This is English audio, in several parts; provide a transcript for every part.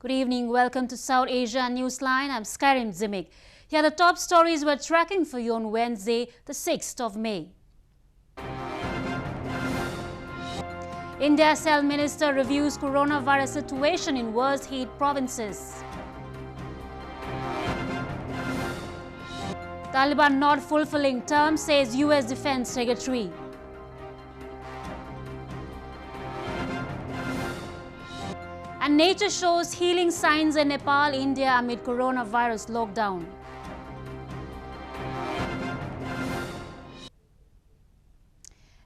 Good evening. Welcome to South Asia Newsline. I'm Skyrim Zimik. Here are the top stories we're tracking for you on Wednesday, the 6th of May. India's Health Minister reviews coronavirus situation in worst hit provinces. Taliban not fulfilling terms, says U.S Defense Secretary. And nature shows healing signs in Nepal, India amid coronavirus lockdown.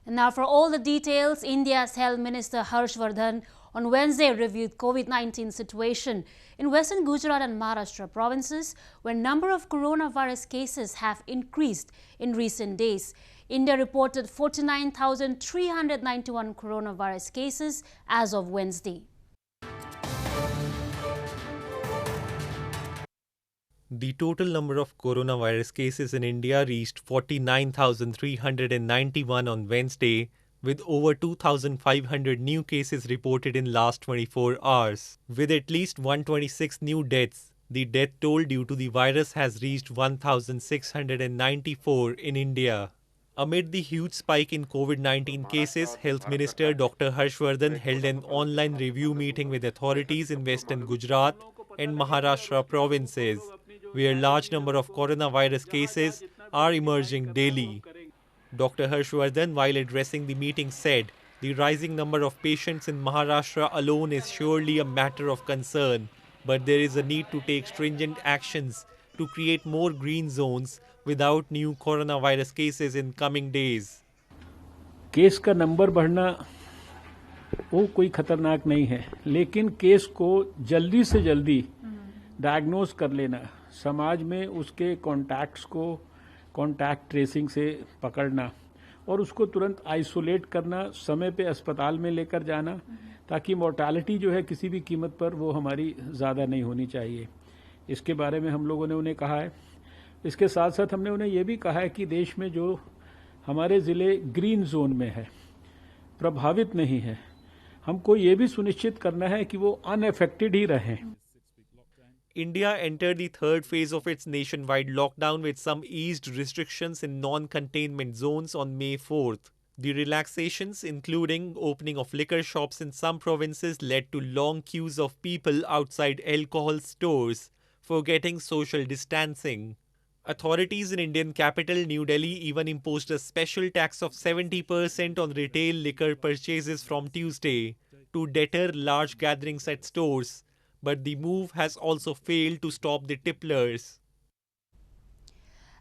And now for all the details, India's Health Minister Harshvardhan on Wednesday reviewed COVID-19 situation in Western Gujarat and Maharashtra provinces, where number of coronavirus cases have increased in recent days. India reported 49,391 coronavirus cases as of Wednesday. The total number of coronavirus cases in India reached 49,391 on Wednesday, with over 2,500 new cases reported in last 24 hours. With at least 126 new deaths, the death toll due to the virus has reached 1,694 in India. Amid the huge spike in COVID-19 cases, Health Minister Dr. Harshvardhan held an online review meeting with authorities in Western Gujarat and Maharashtra provinces, where large number of coronavirus cases are emerging daily. Dr. Harshvardhan, while addressing the meeting, said the rising number of patients in Maharashtra alone is surely a matter of concern, but there is a need to take stringent actions to create more green zones without new coronavirus cases in coming days. Case का number बढ़ना वो कोई खतरनाक नहीं है, लेकिन case को जल्दी से जल्दी डायग्नोज कर लेना, समाज में उसके कॉन्टैक्ट्स को कॉन्टैक्ट ट्रेसिंग से पकड़ना और उसको तुरंत आइसोलेट करना, समय पे अस्पताल में लेकर जाना, ताकि मोर्टालिटी जो है किसी भी कीमत पर वो हमारी ज़्यादा नहीं होनी चाहिए। इसके बारे में हम लोगों ने उन्हें कहा है। इसके साथ साथ हमने उन्हें ये भी कहा है कि देश में जो हमारे ज़िले ग्रीन जोन में है, प्रभावित नहीं है, हमको ये भी सुनिश्चित करना है कि वो अनअफेक्टेड ही रहें। India entered the third phase of its nationwide lockdown with some eased restrictions in non-containment zones on May 4th. The relaxations, including opening of liquor shops in some provinces, led to long queues of people outside alcohol stores, forgetting social distancing. Authorities in Indian capital New Delhi even imposed a special tax of 70% on retail liquor purchases from Tuesday to deter large gatherings at stores. But the move has also failed to stop the tipplers.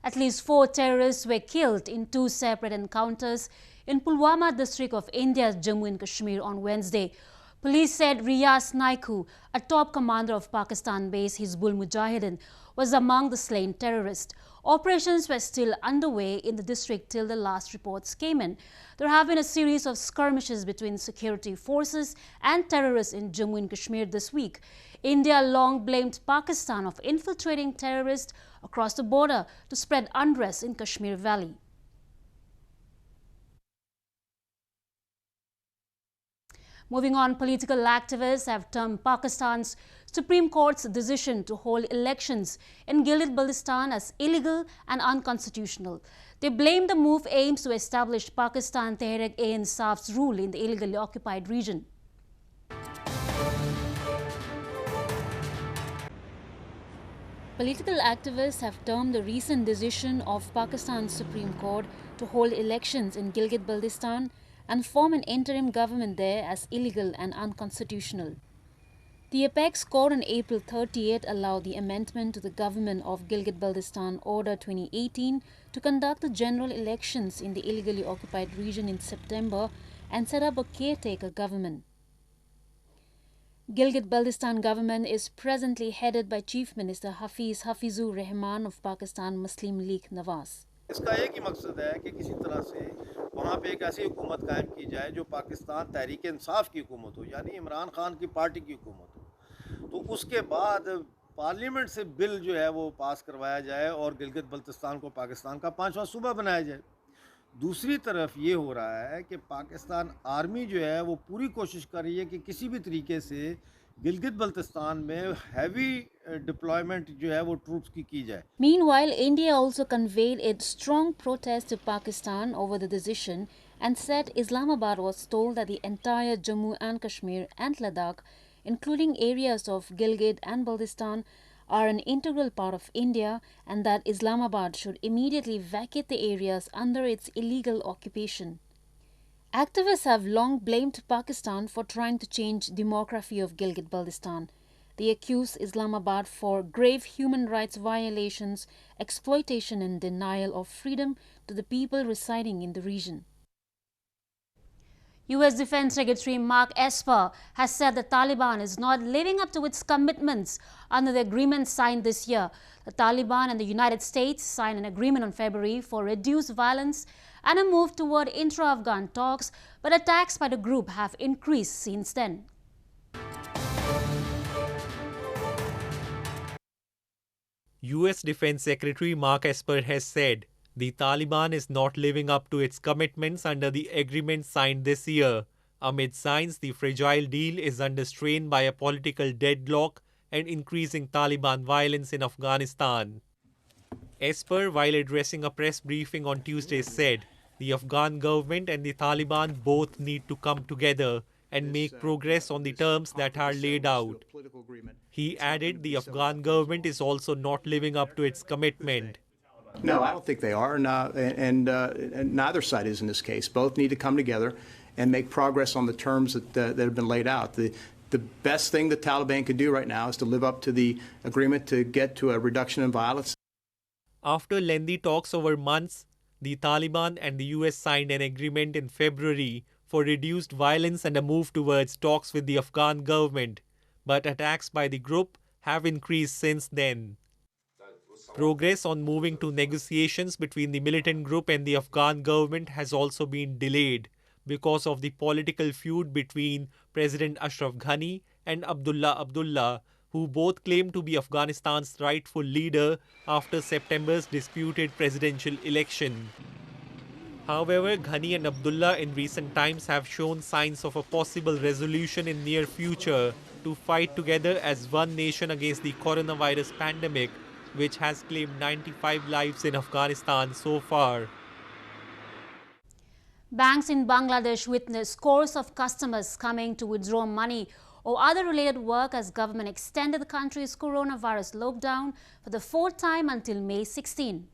At least 4 terrorists were killed in 2 separate encounters in Pulwama district of India's Jammu and Kashmir on Wednesday. Police said Riyas Naiku, a top commander of Pakistan-based Hizbul Mujahideen, was among the slain terrorists. Operations were still underway in the district till the last reports came in. There have been a series of skirmishes between security forces and terrorists in Jammu and Kashmir this week. India long blamed Pakistan of infiltrating terrorists across the border to spread unrest in Kashmir Valley. Moving on, political activists have termed Pakistan's Supreme Court's decision to hold elections in Gilgit Baltistan as illegal and unconstitutional. They blame the move aims to establish Pakistan Tehreek-e-Insaf's rule in the illegally occupied region. Political activists have termed the recent decision of Pakistan's Supreme Court to hold elections in Gilgit Baltistan and form an interim government there as illegal and unconstitutional. The apex court on April 30th allowed the amendment to the government of Gilgit Baltistan Order 2018 to conduct the general elections in the illegally occupied region in September and set up a caretaker government. Gilgit Baltistan government is presently headed by Chief Minister Hafizur Rahman of Pakistan Muslim League Nawaz. इसका एक ही मकसद है कि किसी तरह से वहाँ पे एक ऐसी हुकूमत कायम की जाए जो पाकिस्तान तहरीक इंसाफ की हुकूमत हो, यानी इमरान खान की पार्टी की हुकूमत हो। तो उसके बाद पार्लियामेंट से बिल जो है वो पास करवाया जाए और गिलगित बल्तिस्तान को पाकिस्तान का 5वां सूबा बनाया जाए। दूसरी तरफ ये हो रहा है कि पाकिस्तान आर्मी जो है वो पूरी कोशिश कर रही है कि किसी भी तरीके से गिलगित बल्तिस्तान में हैवी डिप्लॉयमेंट जो है वो ट्रूप्स की जाए. Meanwhile, India also conveyed its strong protest to Pakistan over the decision and said Islamabad was told that the entire Jammu and Kashmir and Ladakh, including areas of Gilgit and Baltistan, are an integral part of India and that Islamabad should immediately vacate the areas under its illegal occupation. Activists have long blamed Pakistan for trying to change the demography of Gilgit Baltistan. They accuse Islamabad for grave human rights violations, exploitation and denial of freedom to the people residing in the region. U.S. Defense Secretary Mark Esper has said the Taliban is not living up to its commitments under the agreement signed this year. The Taliban and the United States signed an agreement on February for reduced violence and a move toward intra-Afghan talks, but attacks by the group have increased since then. U.S. Defense Secretary Mark Esper has said the Taliban is not living up to its commitments under the agreement signed this year, amid signs the fragile deal is under strain by a political deadlock and increasing Taliban violence in Afghanistan. Esper, while addressing a press briefing on Tuesday, said the Afghan government and the Taliban both need to come together and make progress on the terms that are laid out. He added the Afghan government is also not living up to its commitment. No, I don't think they are, and neither side is in this case. Both need to come together and make progress on the terms that have been laid out. The best thing the Taliban could do right now is to live up to the agreement to get to a reduction in violence. After lengthy talks over months, the Taliban and the U.S. signed an agreement in February for reduced violence and a move towards talks with the Afghan government, but attacks by the group have increased since then. Progress on moving to negotiations between the militant group and the Afghan government has also been delayed because of the political feud between President Ashraf Ghani and Abdullah, who both claim to be Afghanistan's rightful leader after September's disputed presidential election. However, Ghani and Abdullah in recent times have shown signs of a possible resolution in near future to fight together as one nation against the coronavirus pandemic, which has claimed 95 lives in Afghanistan so far. Banks in Bangladesh witnessed scores of customers coming to withdraw money or other related work as government extended the country's coronavirus lockdown for the fourth time until May 16.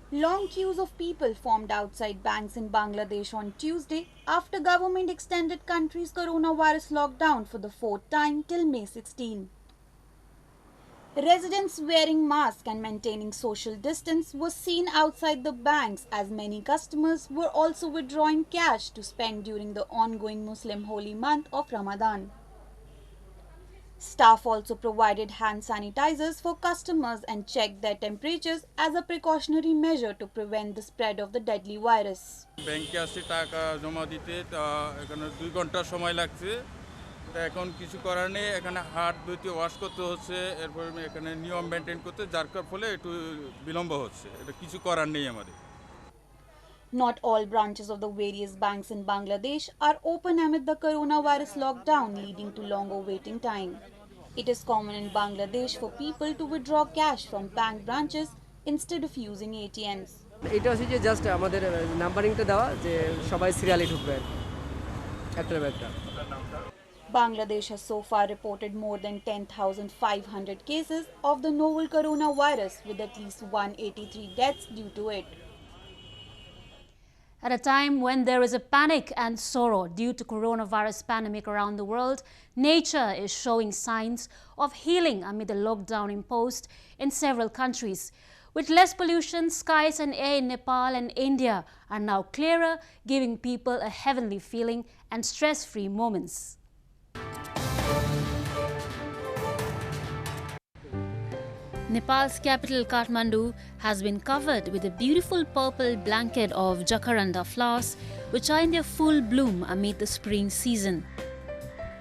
Long queues of people formed outside banks in Bangladesh on Tuesday after government extended country's coronavirus lockdown for the fourth time till May 16. Residents wearing masks and maintaining social distance was seen outside the banks as many customers were also withdrawing cash to spend during the ongoing Muslim holy month of Ramadan. Staff also provided hand sanitizers for customers and checked their temperatures as a precautionary measure to prevent the spread of the deadly virus. ব্যাংকে আসছে টাকা জমা দিতে এখানে 2 ঘন্টা সময় লাগছে এখন কিছু করার নেই এখানে হাত ধুইতে ওয়াশ করতে হচ্ছে এরপর এখানে নিয়ম মেইনটেইন করতে যার ফলে একটু বিলম্ব হচ্ছে এটা কিছু করার নেই আমাদের Not all branches of the various banks in Bangladesh are open amid the coronavirus lockdown, leading to longer waiting time. It is common in Bangladesh for people to withdraw cash from bank branches instead of using ATMs. এটা হচ্ছে যে just আমাদের নাম্বারিংটা দেওয়া যে সবাই serially ঢুকবে একটার পর একটা Bangladesh has so far reported more than 10,500 cases of the novel coronavirus, with at least 183 deaths due to it. At a time when there is a panic and sorrow due to coronavirus pandemic around the world, nature is showing signs of healing amid the lockdown imposed in several countries. With less pollution, skies and air in Nepal and India are now clearer, giving people a heavenly feeling and stress-free moments. Nepal's capital Kathmandu has been covered with a beautiful purple blanket of jacaranda flowers, which are in their full bloom amid the spring season.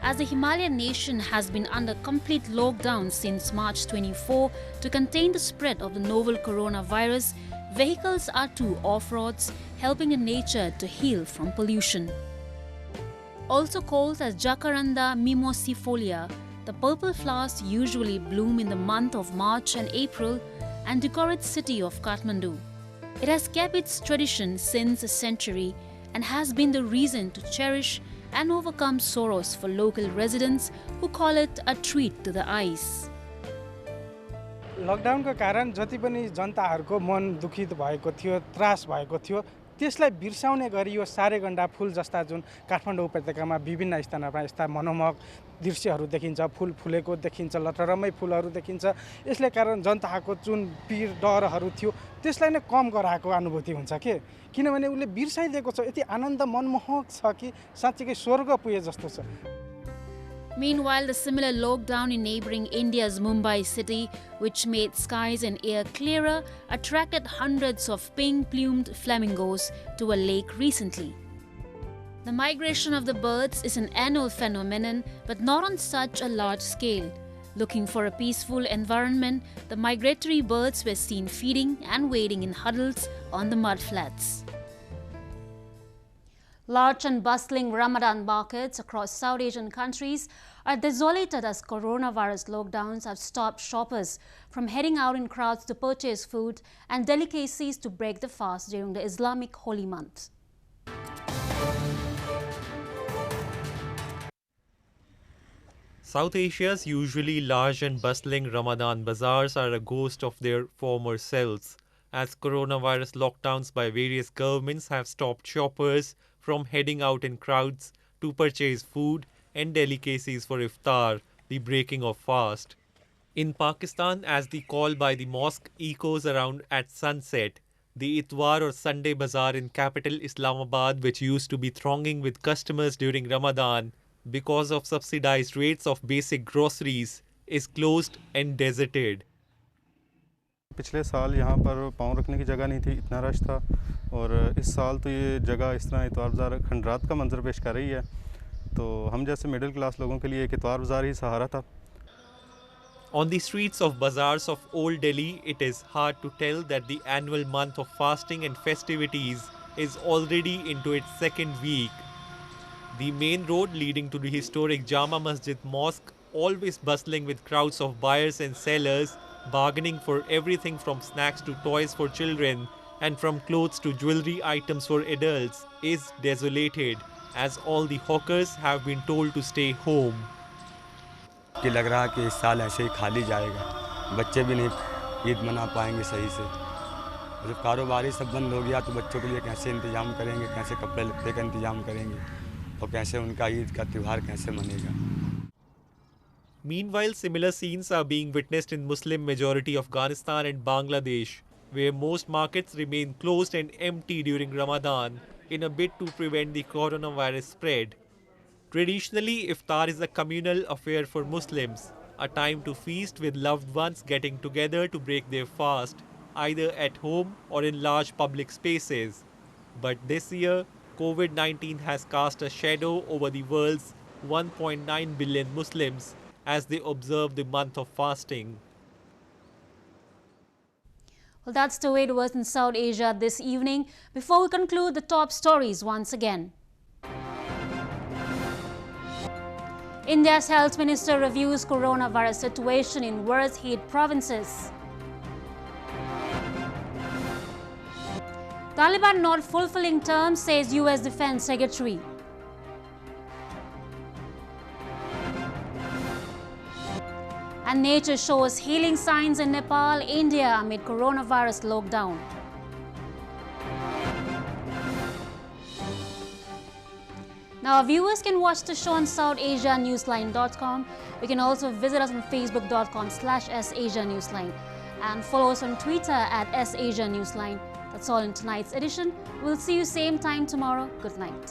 As the Himalayan nation has been under complete lockdown since March 24 to contain the spread of the novel coronavirus, vehicles are too off-roads, helping the nature to heal from pollution. Also called as Jacaranda mimosifolia, the purple flowers usually bloom in the month of March and April and decorate the city of Kathmandu. It has kept its tradition since a century and has been the reason to cherish and overcome sorrows for local residents who call it a treat to the eyes. लकडाउनको कारण जति पनि जनताहरूको मन दुखित भएको थियो, त्रास भएको थियो, त्यसलाई बिर्साउने गरी यो सारेगण्डा फूल जस्ता जुन काठमाडौँ उपत्यकामा विभिन्न स्थानमा यस्ता मनोमोहक दृश्यहरू देखिन्छ, फूल फुलेको देखिन्छ, लटरम्मै फूलहरू देखिन्छ। यसले कारण जनताको जुन पीर डरहरू थियो त्यसलाई नै कम गराएको अनुभूति हुन्छ के, किनभने उले बिर्साइदिएको छ। यति आनन्द मनमोहक छ कि साँच्चै स्वर्ग पुगे जस्तो छ। Meanwhile, the similar lockdown in neighboring India's Mumbai city, which made skies and air clearer, attracted hundreds of pink-plumed flamingos to a lake recently. The migration of the birds is an annual phenomenon, but not on such a large scale. Looking for a peaceful environment, the migratory birds were seen feeding and wading in huddles on the mudflats. Large and bustling Ramadan markets across South Asian countries are desolated as coronavirus lockdowns have stopped shoppers from heading out in crowds to purchase food and delicacies to break the fast during the Islamic holy month. South Asia's usually large and bustling Ramadan bazaars are a ghost of their former selves, as coronavirus lockdowns by various governments have stopped shoppers from heading out in crowds to purchase food and delicacies for iftar, the breaking of fast. In Pakistan, as the call by the mosque echoes around at sunset, the Itwar or Sunday bazaar in capital Islamabad, which used to be thronging with customers during Ramadan because of subsidized rates of basic groceries, is closed and deserted. पिछले साल यहाँ पर पाँव रखने की जगह नहीं थी, इतना रश था, और इस साल तो ये जगह इस तरह इतवार बाज़ार खंडरात का मंजर पेश कर रही है, तो हम जैसे मिडिल क्लास लोगों के लिए एक इतवार बाज़ार ही सहारा था. On the streets of bazaars of Old Delhi, it is hard to tell that the annual month of fasting and festivities is already into its second week. The main road leading to the historic Jama Masjid Mosque always bustling with crowds of buyers and sellers bargaining for everything from snacks to toys for children and from clothes to jewelry items for adults is desolated as all the hawkers have been told to stay home. कि लग रहा है कि इस साल ऐसे ही खाली जाएगा, बच्चे भी नहीं ईद मना पाएंगे सही से. जब कारोबारी सब बंद हो गया तो बच्चों के लिए कैसे इंतजाम करेंगे, कैसे कपड़े लत्ते का इंतजाम करेंगे और कैसे उनका ईद का त्यौहार कैसे मनेगा. Meanwhile, similar scenes are being witnessed in Muslim-majority Afghanistan and Bangladesh, where most markets remain closed and empty during Ramadan in a bid to prevent the coronavirus spread. Traditionally, iftar is a communal affair for Muslims, a time to feast with loved ones getting together to break their fast, either at home or in large public spaces. But this year, COVID-19 has cast a shadow over the world's 1.9 billion Muslims as they observe the month of fasting. Well, that's the way it was in South Asia this evening. Before we conclude, the top stories once again. India's health minister reviews coronavirus situation in worst hit provinces. Taliban not fulfilling terms, says U.S. Defense Secretary. And nature shows healing signs in Nepal, India amid coronavirus lockdown. Now, viewers can watch the show on SouthAsiaNewsline.com. You can also visit us on Facebook.com/SAsiaNewsline and follow us on Twitter at SAsiaNewsline. That's all in tonight's edition. We'll see you same time tomorrow. Good night.